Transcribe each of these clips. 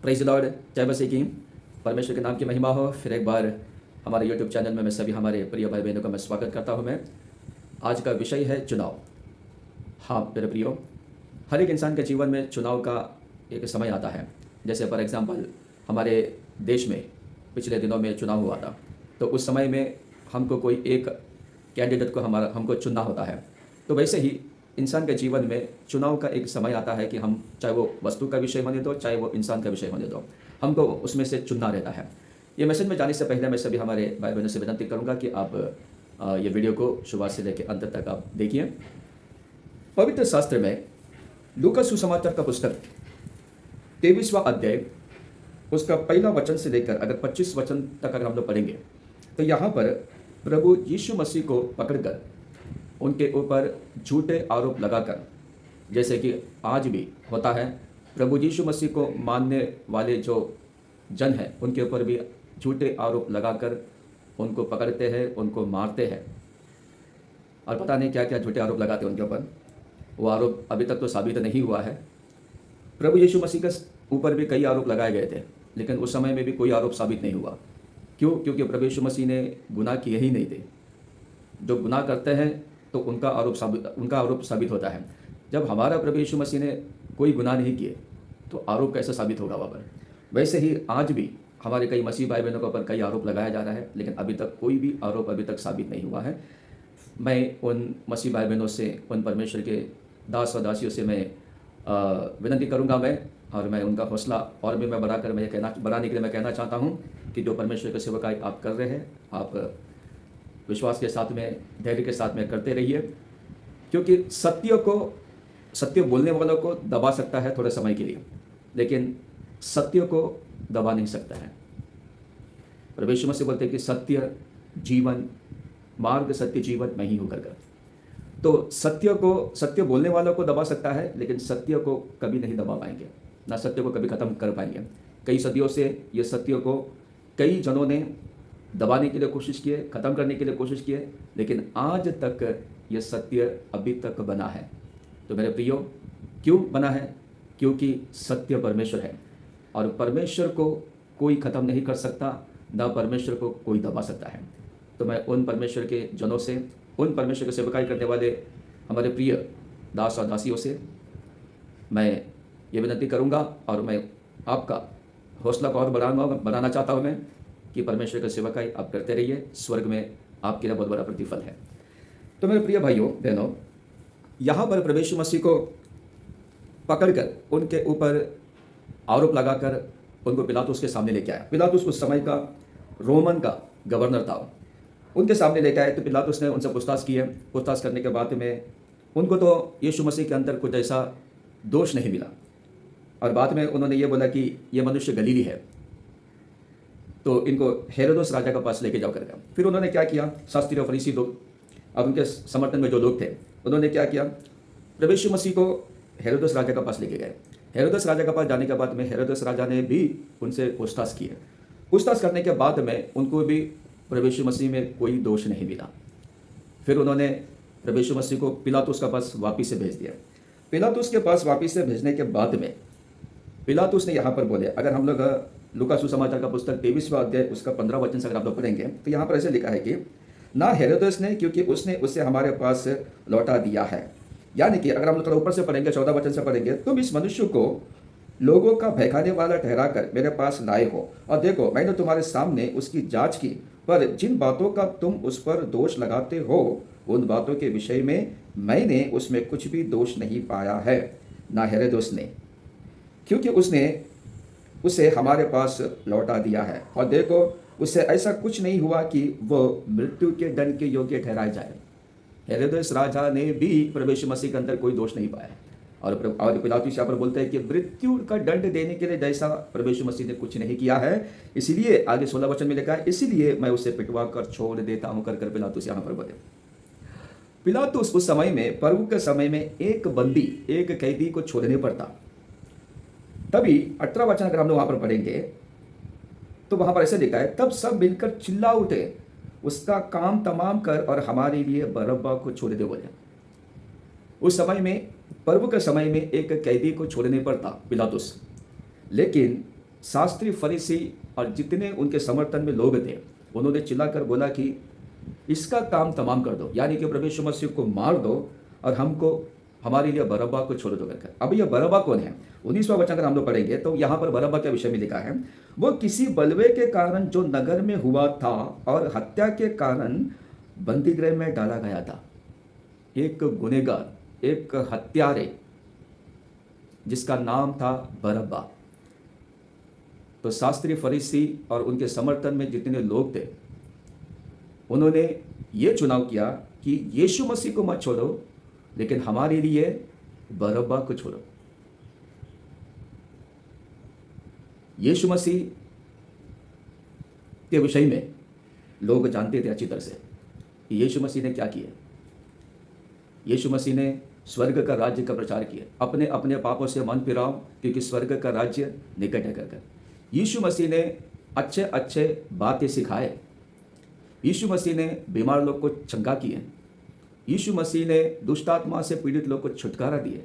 Praise the Lord, जय मसीह की। परमेश्वर के नाम की महिमा हो। फिर एक बार हमारे यूट्यूब चैनल में मैं सभी हमारे प्रिय भाई बहनों का मैं स्वागत करता हूं। मैं आज का विषय है चुनाव। हाँ मेरे प्रियो, हर एक इंसान के जीवन में चुनाव का एक समय आता है। जैसे फॉर एग्जांपल हमारे देश में पिछले दिनों में चुनाव हुआ था, तो उस समय में हमको कोई एक कैंडिडेट को हमको चुनना होता है। तो वैसे ही इंसान के जीवन में चुनाव का एक समय आता है कि हम, चाहे वो वस्तु का विषय होने दो, चाहे वो इंसान का विषय होने दो, हमको उसमें से चुनना रहता है। ये मैसेज में जाने से पहले मैं सभी हमारे भाई बहनों से विनती करूंगा कि आप ये वीडियो को शुरुआत से लेकर अंत तक आप देखिए। पवित्र शास्त्र में लूका सुसमाचार का पुस्तक 23वां अध्याय, उसका पहला वचन से लेकर अगर 25 वचन तक अगर हम लोग पढ़ेंगे, तो यहाँ पर प्रभु यीशु मसीह को पकड़कर उनके ऊपर झूठे आरोप लगाकर, जैसे कि आज भी होता है, प्रभु यीशु मसीह को मानने वाले जो जन हैं उनके ऊपर भी झूठे आरोप लगाकर उनको पकड़ते हैं, उनको मारते हैं, और पता नहीं क्या क्या झूठे आरोप लगाते हैं उनके ऊपर। वो आरोप अभी तक तो साबित नहीं हुआ है। प्रभु यीशु मसीह के ऊपर भी कई आरोप लगाए गए थे, लेकिन उस समय में भी कोई आरोप साबित नहीं हुआ। क्यों? क्योंकि प्रभु यीशु मसीह ने गुनाह किए ही नहीं थे। जो गुनाह करते हैं तो उनका आरोप साबित होता है। जब हमारा प्रभु यीशु मसीह ने कोई गुनाह नहीं किए तो आरोप कैसे साबित होगा वहाँ पर? वैसे ही आज भी हमारे कई मसीह भाई बहनों के ऊपर कई आरोप लगाया जा रहा है, लेकिन अभी तक कोई भी आरोप अभी तक साबित नहीं हुआ है। मैं उन मसीह भाई बहनों से, उन परमेश्वर के दास और दासियों से मैं विनती करूंगा और मैं उनका हौसला और भी मैं बढ़ाने के लिए मैं कहना चाहता हूं कि जो परमेश्वर की सेवकाई आप कर रहे हैं, आप विश्वास के साथ में, धैर्य के साथ में करते रहिए। क्योंकि सत्य बोलने वालों को दबा सकता है थोड़े समय के लिए, लेकिन सत्य को दबा नहीं सकता है। प्रभु यीशु मसीह बोलते हैं कि सत्य जीवन, मार्ग सत्य जीवन मैं ही हूँ कर। तो सत्य बोलने वालों को दबा सकता है, लेकिन सत्य को कभी नहीं दबा पाएंगे, ना सत्य को कभी खत्म कर पाएंगे। कई सदियों से ये सत्य को कई जनों ने दबाने के लिए कोशिश किए, खत्म करने के लिए कोशिश किए, लेकिन आज तक ये सत्य अभी तक बना है। तो मेरे प्रियो, क्यों बना है? क्योंकि सत्य परमेश्वर है, और परमेश्वर को कोई खत्म नहीं कर सकता, ना परमेश्वर को कोई दबा सकता है। तो मैं उन परमेश्वर के जनों से, उन परमेश्वर की सेवकाई करने वाले हमारे प्रिय दास और दासियों से मैं ये विनती करूंगा, और मैं आपका हौसला को और बढ़ाना चाहता हूं मैं कि परमेश्वर की सेवकाई आप करते रहिए। स्वर्ग में आपके लिए बहुत बड़ा प्रतिफल है। तो मेरे प्रिय भाइयों बहनों, यहाँ पर प्रभु यीशु मसीह को पकड़कर उनके ऊपर आरोप लगाकर उनको पिलातुस के सामने लेके आया। पिलातुस उस समय का रोमन का गवर्नर था। उनके सामने लेके आए तो पिलातुस ने उनसे पूछताछ की है। पूछताछ करने के बाद में उनको तो यीशु मसीह के अंदर कुछ ऐसा दोष नहीं मिला, और बाद में उन्होंने ये बोला कि ये मनुष्य गलीली है, तो इनको हेरोदेस राजा के पास लेके जाओ करके। फिर उन्होंने क्या किया, शास्त्री और फरीसी लोग, अब उनके समर्थन में जो लोग थे, उन्होंने क्या किया, प्रभु यीशु मसीह को हेरोदेस राजा के पास लेके गए। हेरोदेस राजा के पास जाने के बाद में हेरोदेस राजा ने भी उनसे पूछताछ की है। पूछताछ करने के बाद में उनको भी प्रभु यीशु मसीह में कोई दोष नहीं मिला। फिर उन्होंने प्रभु यीशु मसीह को पिलातुस के पास वापिस से भेज दिया। पिलातुस के पास वापिस से भेजने के बाद में पिलातुस ने यहाँ पर बोले, अगर हम लोग लूका सुसमाचार का पुस्तक 23वां अध्याय उसका 15 वचन से अगर आप लोग पढ़ेंगे, तो यहाँ पर ऐसे लिखा है कि ना हेरोदेस ने, क्योंकि उसने उसे हमारे पास लौटा दिया है। यानी कि अगर हम लोग थोड़ा ऊपर से पढ़ेंगे, 14 वचन से पढ़ेंगे, तुम इस मनुष्य को लोगों का भयखाने वाला ठहराकर मेरे पास लाए हो, और देखो मैंने तुम्हारे सामने उसकी जांच की, पर जिन बातों का तुम उस पर दोष लगाते हो उन बातों के विषय में मैंने उसमें कुछ भी दोष नहीं पाया है, ना हेरोदेस ने, क्योंकि उसने उसे हमारे पास लौटा दिया है, और देखो उससे ऐसा कुछ नहीं हुआ कि वो मृत्यु के दंड के योग्य ठहराया जाए। हेरोदेस राजा ने भी प्रभु यीशु मसीह के अंदर कोई दोष नहीं पाया, और पिलातुस यहाँ पर बोलते हैं कि मृत्यु का दंड देने के लिए जैसा प्रभु यीशु मसीह ने कुछ नहीं किया है, इसीलिए आगे 16 वचन में लिखा है, इसीलिए मैं उसे पिटवा कर छोड़ देता हूं कर पिलातुस यहाँ पर बोले। पिलातुस उस समय में, प्रभु के समय में, एक बंदी, एक कैदी को छोड़ने पर था। तभी 18 वचन अगर हम लोग वहां पर पढ़ेंगे तो वहां पर ऐसे लिखा है, तब सब मिलकर चिल्ला उठे, उसका काम तमाम कर और हमारे लिए बरअब्बा को छोड़ दे बोले। उस समय में, प्रभु के समय में, एक कैदी को छोड़ने पर था पिलातुस, लेकिन शास्त्री फरीसी और जितने उनके समर्थन में लोग थे, उन्होंने चिल्लाकर बोला कि इसका काम तमाम कर दो, यानी कि प्रभु यीशु मसीह को मार दो और हमको हमारे लिए बरअब्बा को छोड़ दो करके। अब यह बरअब्बा कौन है? 19वां वचन अगर हम लोग पढ़ेंगे तो यहाँ पर बरअब्बा के विषय में लिखा है, वो किसी बलवे के कारण जो नगर में हुआ था और हत्या के कारण बंदीगृह में डाला गया था। एक गुनहगार, एक हत्यारे जिसका नाम था बरअब्बा। तो शास्त्री फरीसी और उनके समर्थन में जितने लोग थे, उन्होंने ये चुनाव किया कि यीशु मसीह को मत छोड़ो, लेकिन हमारे लिए बरअब्बा को छोड़ो। यीशु मसीह के विषय में लोग जानते थे अच्छी तरह से कि यीशु मसीह ने क्या किया। यीशु मसीह ने स्वर्ग का राज्य का प्रचार किया, अपने अपने पापों से मन फिराओ क्योंकि स्वर्ग का राज्य निकट है कर। यीशु मसीह ने अच्छे अच्छे बातें सिखाए। यीशु मसीह ने बीमार लोग को चंगा किए। यीशु मसीह ने दुष्ट आत्मा से पीड़ित लोग को छुटकारा दिए,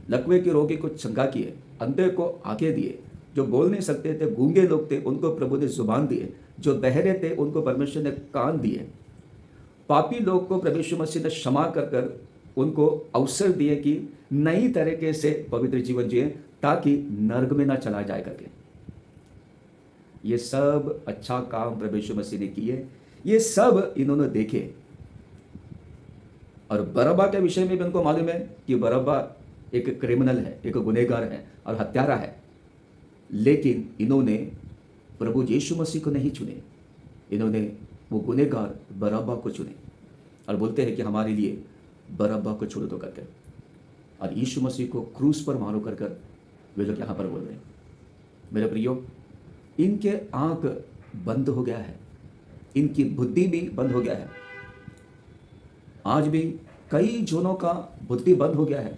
लकवे के रोगी को चंगा किए, अंधे को आंखें दिए, जो बोल नहीं सकते थे गूंगे लोग थे उनको प्रभु ने जुबान दिए, जो बहरे थे उनको परमेश्वर ने कान दिए, पापी लोग को प्रभु यीशु मसीह ने क्षमा कर कर उनको अवसर दिए कि नई तरीके से पवित्र जीवन जिए ताकि नर्क में ना चला जाए करके। ये सब अच्छा काम प्रभु यीशु मसीह ने किए, ये सब इन्होंने देखे। और बरअब्बा के विषय में भी उनको मालूम है कि बरअब्बा एक क्रिमिनल है, एक गुनहगार है और हत्यारा है, लेकिन इन्होंने प्रभु यीशु मसीह को नहीं चुने, इन्होंने वो गुनहगार बरअब्बा को चुने और बोलते हैं कि हमारे लिए बरअब्बा को छोड़ दो करके, और यीशु मसीह को क्रूस पर मारो कर कर वे लोग यहाँ पर बोल रहे हैं। मेरे प्रियो, इनके आंख बंद हो गया है, इनकी बुद्धि भी बंद हो गया है। आज भी कई जनों का बुद्धि बंद हो गया है।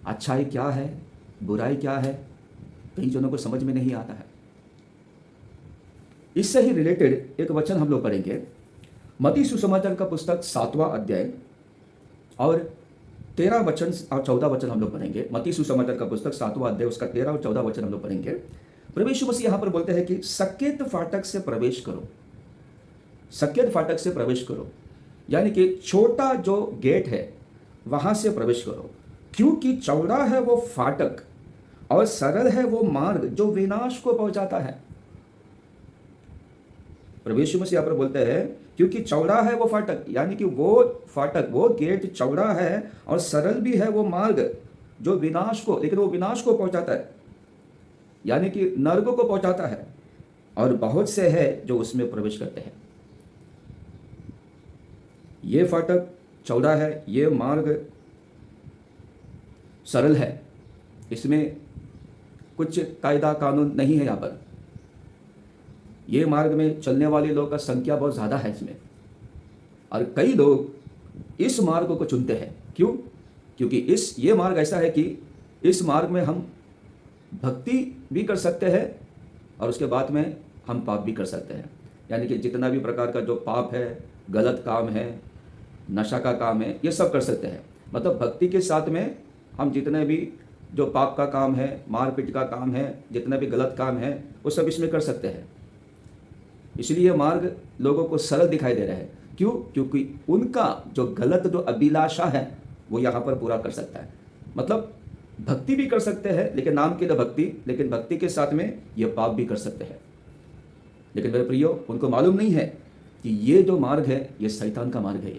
अच्छाई क्या है, बुराई क्या है, कई जनों को समझ में नहीं आता है। इससे ही रिलेटेड एक वचन हम लोग पढ़ेंगे, मत्ती सुसमाचार का पुस्तक 7वां अध्याय और 13 वचन और 14 वचन हम लोग पढ़ेंगे। मत्ती सुसमाचार का पुस्तक 7वां अध्याय उसका 13 और 14 वचन हम लोग पढ़ेंगे। प्रभु यीशु मसीह यहाँ पर बोलते हैं कि सकेत फाटक से प्रवेश करो, सकेत फाटक से प्रवेश करो, यानी कि छोटा जो गेट है वहां से प्रवेश करो, क्योंकि चौड़ा है वो फाटक और सरल है वो मार्ग जो विनाश को पहुंचाता है। प्रभु यीशु मसीह यहाँ पर बोलते हैं क्योंकि चौड़ा है वो फाटक, यानी कि वो फाटक, वो गेट चौड़ा है और सरल भी है वो मार्ग जो विनाश को, लेकिन वो विनाश को पहुंचाता है, यानी कि नर्क को पहुंचाता है, और बहुत से है जो उसमें प्रवेश करते हैं। ये फाटक चौड़ा है, ये मार्ग सरल है, इसमें कुछ कायदा कानून नहीं है। यहाँ पर ये मार्ग में चलने वाले लोगों का संख्या बहुत ज़्यादा है इसमें, और कई लोग इस मार्ग को चुनते हैं। क्यों? क्योंकि ये मार्ग ऐसा है कि इस मार्ग में हम भक्ति भी कर सकते हैं और उसके बाद में हम पाप भी कर सकते हैं, यानी कि जितना भी प्रकार का जो पाप है, गलत काम है, नशा का काम है, ये सब कर सकते हैं। मतलब भक्ति के साथ में हम जितने भी जो पाप का काम है, मारपीट का काम है, जितना भी गलत काम है, वो सब इसमें कर सकते हैं। इसलिए मार्ग लोगों को सरल दिखाई दे रहा है। क्यों? क्योंकि उनका जो गलत जो अभिलाषा है वो यहाँ पर पूरा कर सकता है। मतलब भक्ति भी कर सकते हैं, लेकिन नाम के लिए भक्ति, लेकिन भक्ति के साथ में ये पाप भी कर सकते हैं। लेकिन मेरे प्रियो, उनको मालूम नहीं है कि ये जो मार्ग है ये शैतान का मार्ग है।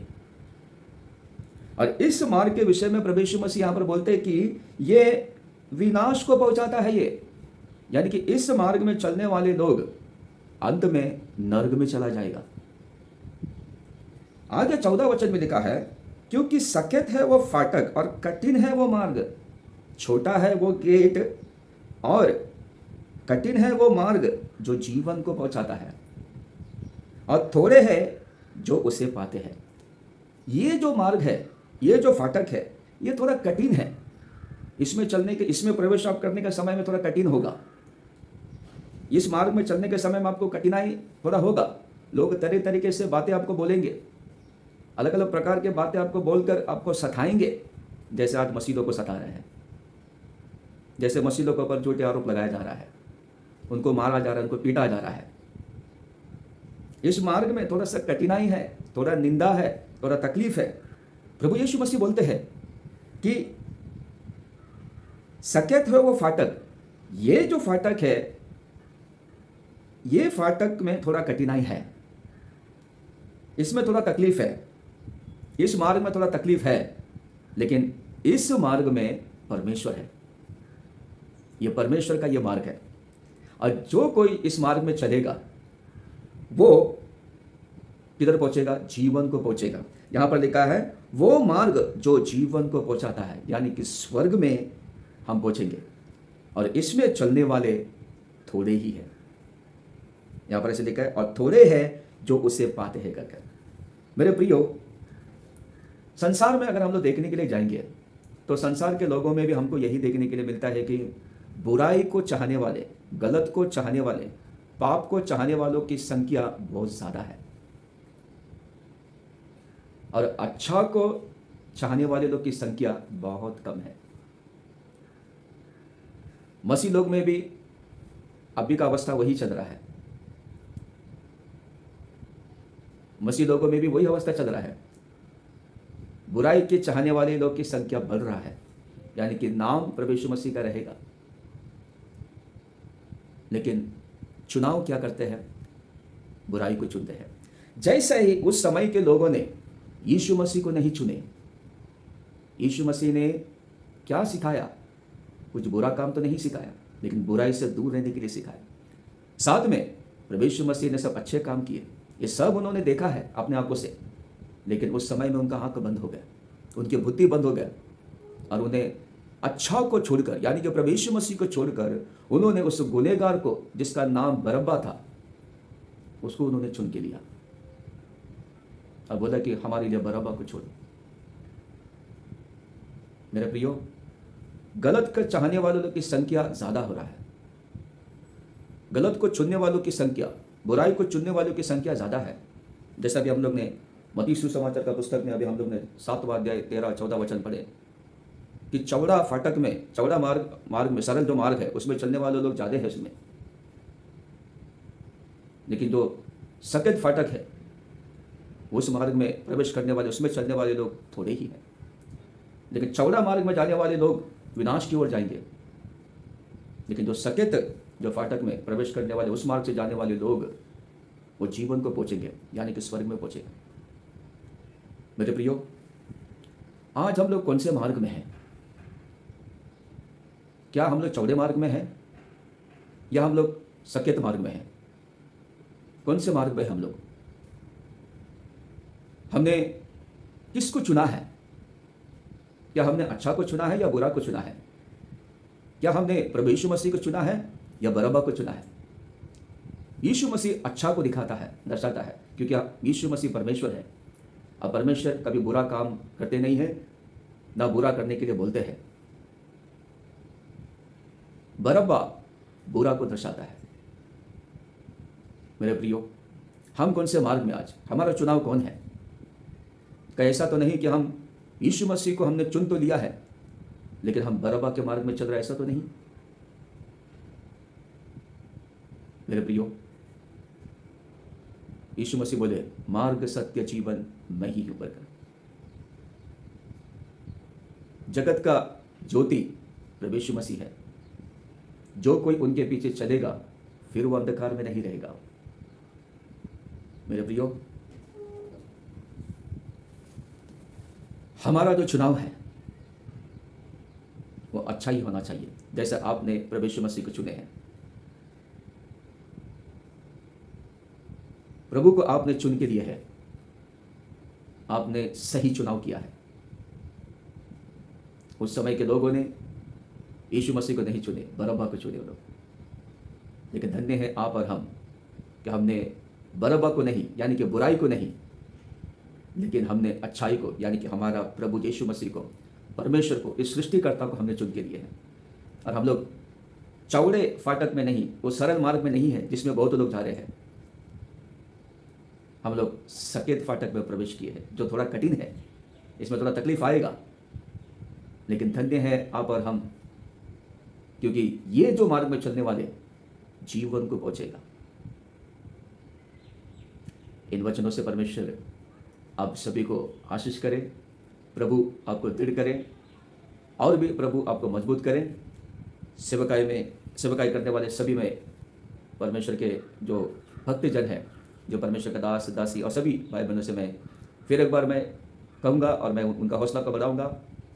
और इस मार्ग के विषय में प्रभु यीशु मसीह यहाँ पर बोलते हैं कि ये विनाश को पहुंचाता है ये, यानी कि इस मार्ग में चलने वाले लोग अंत में नर्क में चला जाएगा। आगे 14 वचन में लिखा है, क्योंकि सकेत है वो फाटक और कठिन है वो मार्ग, छोटा है वो गेट और कठिन है वो मार्ग जो जीवन को पहुंचाता है, और थोड़े हैं जो उसे पाते हैं। ये जो मार्ग है, ये जो फाटक है, ये थोड़ा कठिन है। इसमें चलने के, इसमें प्रवेश आप करने के समय में थोड़ा कठिन होगा। इस मार्ग में चलने के समय में आपको कठिनाई थोड़ा होगा। लोग तरह तरीके से बातें आपको बोलेंगे, अलग अलग प्रकार के बातें आपको बोलकर आपको सताएंगे, जैसे आज मसीहों को सता रहे हैं, जैसे मसीहों के ऊपर झूठे आरोप लगाया जा रहा है। उनको मारा जा रहा है, उनको पीटा जा रहा है। इस मार्ग में थोड़ा सा कठिनाई है, थोड़ा निंदा है, थोड़ा तकलीफ है। प्रभु यीशु मसीह बोलते हैं कि सकेत है वो फाटक, ये जो फाटक है, ये फाटक में थोड़ा कठिनाई है, इसमें थोड़ा तकलीफ है, इस मार्ग में थोड़ा तकलीफ है, लेकिन इस मार्ग में परमेश्वर है। ये परमेश्वर का ये मार्ग है, और जो कोई इस मार्ग में चलेगा वो किधर पहुंचेगा? जीवन को पहुंचेगा। यहां पर लिखा है वो मार्ग जो जीवन को पहुंचाता है, यानी कि स्वर्ग में हम पहुंचेंगे, और इसमें चलने वाले थोड़े ही हैं। यहां पर ऐसे लिखा है, और थोड़े हैं जो उसे पाते हैं कर। मेरे प्रियो, संसार में अगर हम लोग देखने के लिए जाएंगे तो संसार के लोगों में भी हमको यही देखने के लिए मिलता है कि बुराई को चाहने वाले, गलत को चाहने वाले, पाप को चाहने वालों की संख्या बहुत ज़्यादा है, और अच्छा को चाहने वाले लोग की संख्या बहुत कम है। मसीह लोग में भी अभी का अवस्था वही चल रहा है, मसीह लोगों में भी वही अवस्था चल रहा है। बुराई के चाहने वाले लोग की संख्या बढ़ रहा है, यानी कि नाम प्रभु यीशु मसीह का रहेगा, लेकिन चुनाव क्या करते हैं? बुराई को चुनते हैं। जैसे ही उस समय के लोगों ने यीशु मसीह को नहीं चुने, यीशु मसीह ने क्या सिखाया? कुछ बुरा काम तो नहीं सिखाया, लेकिन बुराई से दूर रहने के लिए सिखाया। साथ में प्रभु यीशु मसीह ने सब अच्छे काम किए, ये सब उन्होंने देखा है अपने आंखों से, लेकिन उस समय में उनका आंख बंद हो गया, उनकी बुद्धि बंद हो गया, और उन्हें अच्छा को छोड़कर, यानी कि प्रभु यीशु मसीह को छोड़कर, उन्होंने उस गुनहगार को जिसका नाम बरअब्बा था, उसको उन्होंने चुन के लिया और बोला कि हमारे लिए बरअब्बा को छोड़ो। मेरे प्रियो, गलत का चाहने वालों की संख्या ज्यादा हो रहा है, गलत को चुनने वालों की संख्या, बुराई को चुनने वालों की संख्या ज्यादा है। जैसा भी हम लोग ने मत्ती सुसमाचार का पुस्तक में अभी हम लोग ने 7वां अध्याय 13-14 वचन पढ़े कि चौड़ा फाटक में, चौड़ा मार्ग में, सरल जो मार्ग है उसमें चलने वाले लोग ज्यादा है उसमें, लेकिन जो सकेत फाटक है उस मार्ग में प्रवेश करने वाले, उसमें चलने वाले लोग थोड़े ही हैं। लेकिन चौड़ा मार्ग में जाने वाले लोग विनाश की ओर जाएंगे, लेकिन जो सकेत जो फाटक में प्रवेश करने वाले, उस मार्ग से जाने वाले लोग वो जीवन को पहुंचेंगे, यानी कि स्वर्ग में पहुंचेंगे। मेरे प्रियो, आज हम लोग कौन से मार्ग में हैं? क्या हम लोग चौड़े मार्ग में हैं या हम लोग सकेत मार्ग में हैं? कौन से मार्ग में हम लोग? हमने किसको चुना है? क्या हमने अच्छा को चुना है या बुरा को चुना है? क्या हमने प्रभु यीशु मसीह को चुना है या बरअब्बा को चुना है? यीशु मसीह अच्छा को दिखाता है, दर्शाता है, क्योंकि यीशु मसीह परमेश्वर है, और परमेश्वर कभी बुरा काम करते नहीं है, ना बुरा करने के लिए बोलते हैं। बरअब्बा बुरा को दर्शाता है। मेरे प्रियो, हम कौन से मार्ग में आज, हमारा चुनाव कौन है? कहीं ऐसा तो नहीं कि हम यीशु मसीह को हमने चुन तो लिया है, लेकिन हम बरअब्बा के मार्ग में चल रहे, ऐसा तो नहीं। मेरे प्रियो, यीशु मसीह बोले, मार्ग सत्य जीवन मैं ही हूं बनकर। जगत का ज्योति प्रभु यीशु मसीह है। जो कोई उनके पीछे चलेगा फिर वो अंधकार में नहीं रहेगा। मेरे प्रियो, हमारा जो चुनाव है वो अच्छा ही होना चाहिए, जैसे आपने प्रभु यीशु मसीह को चुने हैं। प्रभु को आपने चुन के लिए है, आपने सही चुनाव किया है। उस समय के लोगों ने यीशु मसीह को नहीं चुने, बरअब्बा को चुने लोग। लेकिन धन्य है आप और हम कि हमने बरअब्बा को नहीं, यानी कि बुराई को नहीं, लेकिन हमने अच्छाई को, यानी कि हमारा प्रभु यीशु मसीह को, परमेश्वर को, इस सृष्टिकर्ता को हमने चुन के लिए है। और हम लोग चौड़े फाटक में नहीं, वो सरल मार्ग में नहीं है जिसमें बहुत लोग जा रहे हैं। हम लोग सकेत फाटक में प्रवेश किए हैं, जो थोड़ा कठिन है, इसमें थोड़ा तकलीफ आएगा, लेकिन धन्य है आप और हम, क्योंकि ये जो मार्ग में चलने वाले, जीवन को पहुंचेगा। इन वचनों से परमेश्वर आप सभी को आशीष करें, प्रभु आपको दृढ़ करें और भी प्रभु आपको मजबूत करें। सेवकाई करने वाले सभी में परमेश्वर के जो भक्तजन हैं, जो परमेश्वर का दास दासी और सभी भाई बहनों से मैं फिर एक बार मैं कहूँगा और मैं उनका हौसला को बढ़ाऊँगा।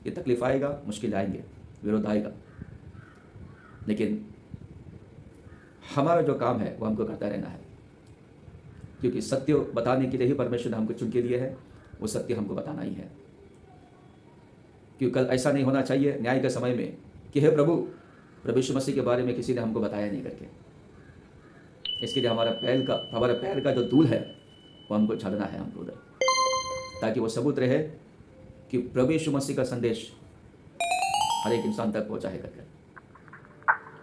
ये तकलीफ आएगा, मुश्किल आएंगे, विरोध आएगा, लेकिन हमारा जो काम है वो हमको करता रहना है, क्योंकि सत्य बताने के लिए ही परमेश्वर ने हमको चुन के लिए है। वो सत्य हमको बताना ही है, क्योंकि कल ऐसा नहीं होना चाहिए न्याय के समय में कि हे प्रभु यीशु मसीह के बारे में किसी ने हमको बताया नहीं करके। इसके लिए हमारा पैर का जो धूल है वो हमको झड़ना है हमको उधर, ताकि वो सबूत रहे कि प्रभु यीशु मसीह का संदेश हर एक इंसान तक पहुँचाए करके।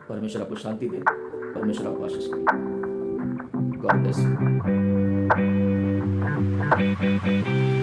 परमेश्वर आपको शांति दे, परमेश्वर आपको आशीष करे। God bless you.